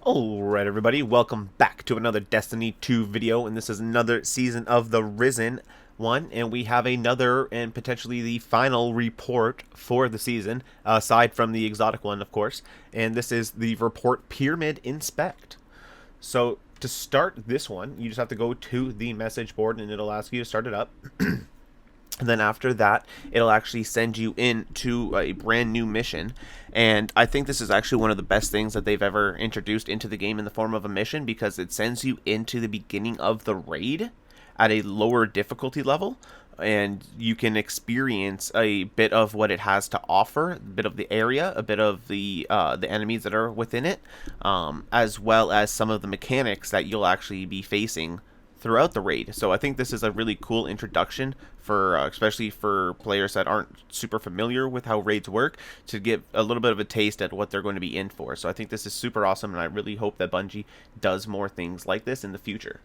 Alright everybody, welcome back to another Destiny 2 video, and this is another season of the Risen one, and we have another and potentially the final report for the season, aside from the exotic one of course, and this is the report Pyramid Inspect. So to start this one, you just have to go to the message board and it'll ask you to start it up. And then after that, it'll actually send you into a brand new mission. And I think this is actually one of the best things that they've ever introduced into the game in the form of a mission, because it sends you into the beginning of the raid at a lower difficulty level, and you can experience a bit of what it has to offer, a bit of the area, a bit of the enemies that are within it, as well as some of the mechanics that you'll actually be facing throughout the raid. So I think this is a really cool introduction for especially for players that aren't super familiar with how raids work, to give a little bit of a taste at what they're going to be in for. So I think this is super awesome, and I really hope that Bungie does more things like this in the future.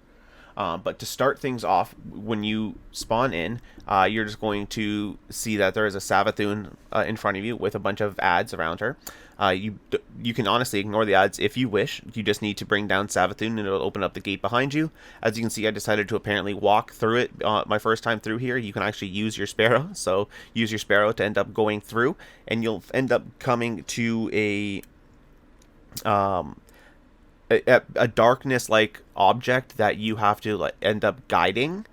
But to start things off, when you spawn in, you're just going to see that there is a Savathun in front of you with a bunch of ads around her. You can honestly ignore the ads if you wish. You just need to bring down Savathun and it'll open up the gate behind you. As you can see, I decided to apparently walk through it my first time through here. You can actually use your Sparrow, so use your Sparrow to end up going through, and you'll end up coming to um, a darkness like object that you have to like end up guiding.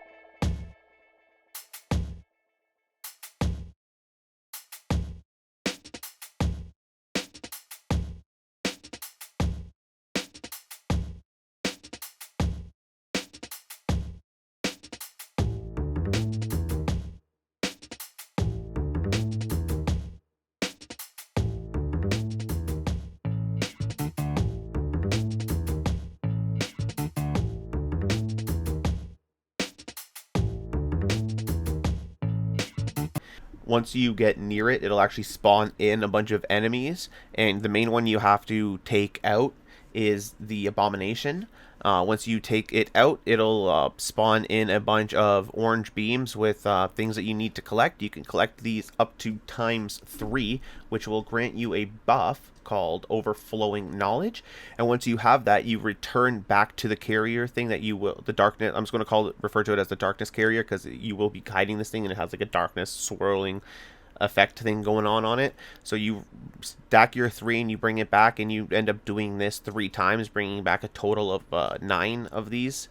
Once you get near it, it'll actually spawn in a bunch of enemies, and the main one you have to take out is the Abomination. Once you take it out, it'll spawn in a bunch of orange beams with things that you need to collect. You can collect these up to ×3, which will grant you a buff called Overflowing Knowledge. And once you have that, you return back to the carrier thing that you will, the darkness, I'm just going to refer to it as the darkness carrier, because you will be guiding this thing and it has like a darkness swirling effect thing going on it. So you stack your 3 and you bring it back, and you end up doing this 3 times, bringing back a total of 9 of these.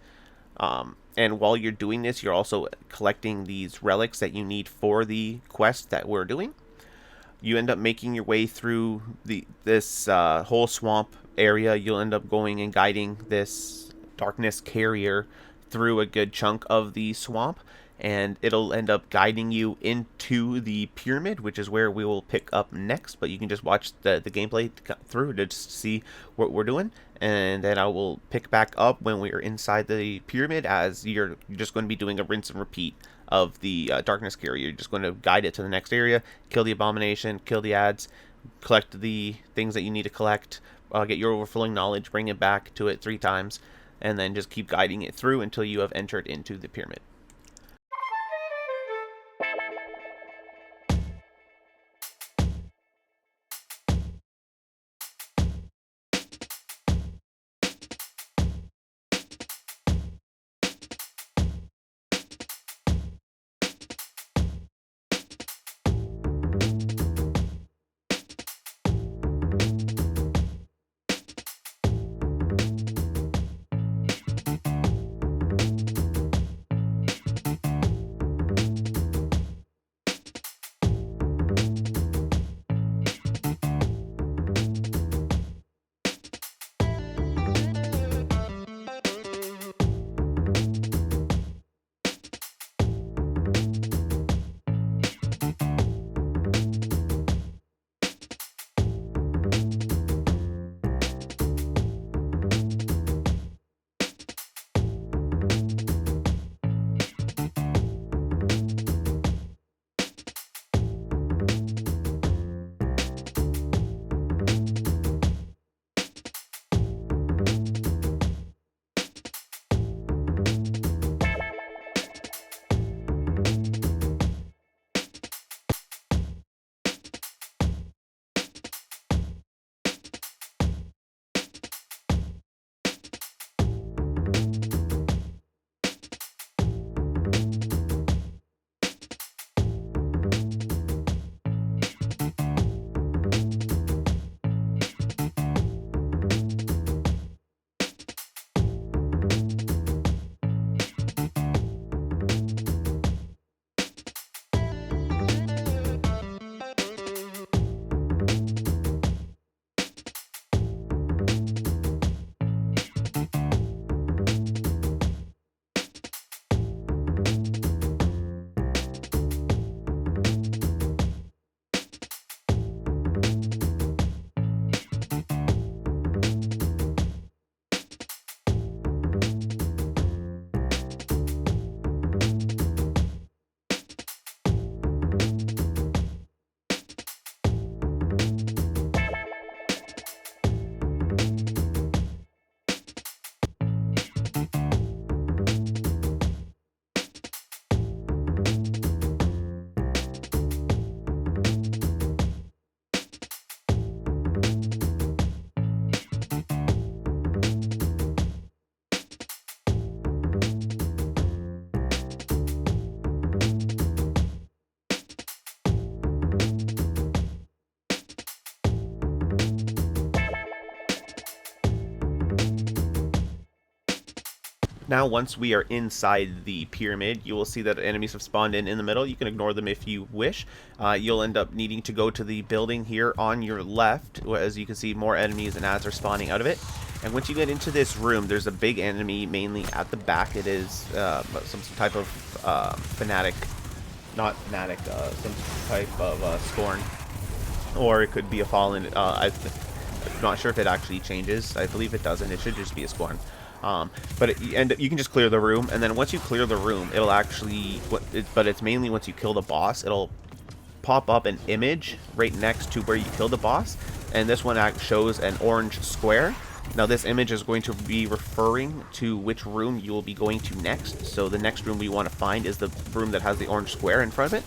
And while you're doing this, you're also collecting these relics that you need for the quest that we're doing. You end up making your way through this whole swamp area. You'll end up going and guiding this darkness carrier through a good chunk of the swamp, and it'll end up guiding you into the pyramid, which is where we will pick up next. But you can just watch the gameplay through to just see what we're doing, and then I will pick back up when we're inside the pyramid, as you're just going to be doing a rinse and repeat of the darkness carrier. You're just going to guide it to the next area, kill the Abomination, kill the ads, collect the things that you need to collect, get your overflowing knowledge, bring it back to it 3 times, and then just keep guiding it through until you have entered into the pyramid. Now, once we are inside the pyramid, you will see that enemies have spawned in the middle. You can ignore them if you wish. You'll end up needing to go to the building here on your left. As you can see, more enemies and ads are spawning out of it. And once you get into this room, there's a big enemy mainly at the back. It is some type of fanatic, not fanatic, some type of scorn. Or it could be a fallen. I'm not sure if it actually changes. I believe it doesn't. It should just be a scorn. But you can just clear the room, and then once you clear the room, it'll actually, but it's mainly once you kill the boss, it'll pop up an image right next to where you killed the boss, and this one shows an orange square. Now this image is going to be referring to which room you will be going to next. So the next room we want to find is the room that has the orange square in front of it.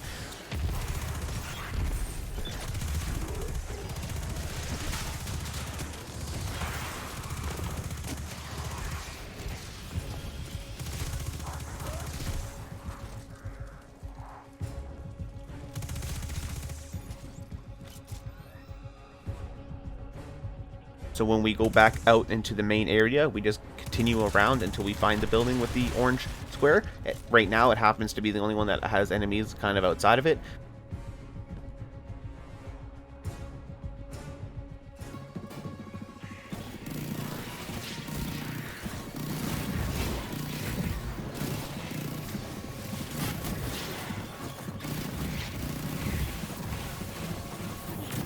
So when we go back out into the main area, we just continue around until we find the building with the orange square. Right now, it happens to be the only one that has enemies kind of outside of it.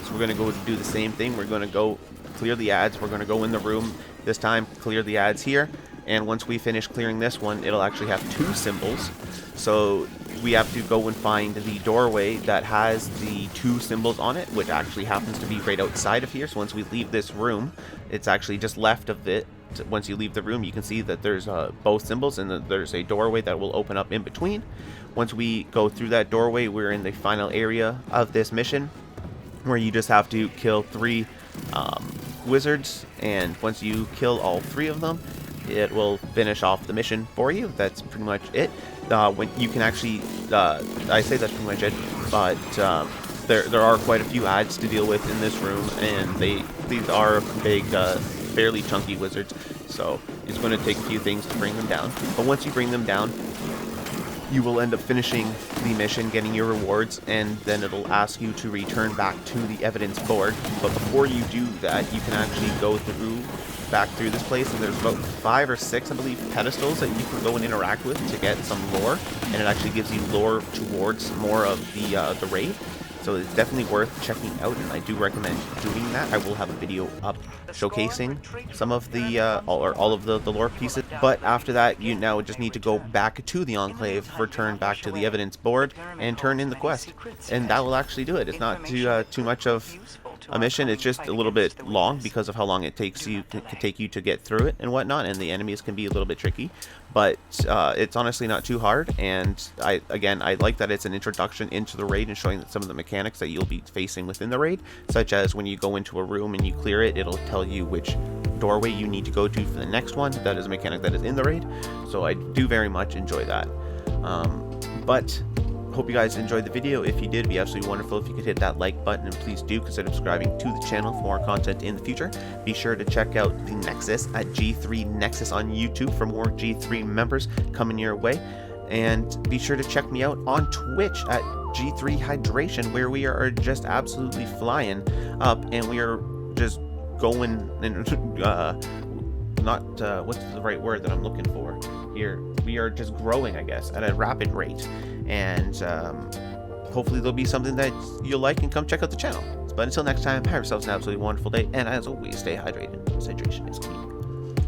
So we're going to go do the same thing. We're going to go clear the ads. We're going to go in the room this time, clear the ads here, and once we finish clearing this one, it'll actually have 2 symbols. So we have to go and find the doorway that has the 2 symbols on it, which actually happens to be right outside of here. So once we leave this room, it's actually just left of it. Once you leave the room, you can see that there's both symbols, and there's a doorway that will open up in between. Once we go through that doorway, we're in the final area of this mission, where you just have to kill 3 wizards, and once you kill all 3 of them, it will finish off the mission for you. That's pretty much it. When you can actually, I say that's pretty much it, but there are quite a few ads to deal with in this room, and these are big, fairly chunky wizards, so it's going to take a few things to bring them down. But once you bring them down, you will end up finishing the mission, getting your rewards, and then it'll ask you to return back to the evidence board. But before you do that, you can actually go back through this place, and there's about 5 or 6, I believe, pedestals that you can go and interact with to get some lore, and it actually gives you lore towards more of the raid. So it's definitely worth checking out, and I do recommend doing that. I will have a video up showcasing some of the all of the lore pieces. But after that, you now just need to go back to the Enclave, return back to the evidence board, and turn in the quest, and that will actually do it. It's not too much of a mission. It's just a little bit long because of how long it takes you to get through it and whatnot, and the enemies can be a little bit tricky, but it's honestly not too hard. And I like that it's an introduction into the raid and showing some of the mechanics that you'll be facing within the raid, such as when you go into a room and you clear it, it'll tell you which doorway you need to go to for the next one. That is a mechanic that is in the raid, so I do very much enjoy that. But hope you guys enjoyed the video. If you did, it'd be absolutely wonderful if you could hit that like button, and please do consider subscribing to the channel for more content in the future. Be sure to check out the Nexus at G3 Nexus on YouTube for more G3 members coming your way, and be sure to check me out on Twitch at G3 Hydration, where we are just absolutely flying up, and we are just going and what's the right word that I'm looking for here? We are just growing, I guess, at a rapid rate, and hopefully there'll be something that you'll like, and come check out the channel. But until next time, have yourselves an absolutely wonderful day, and as always, stay hydrated. Hydration is key.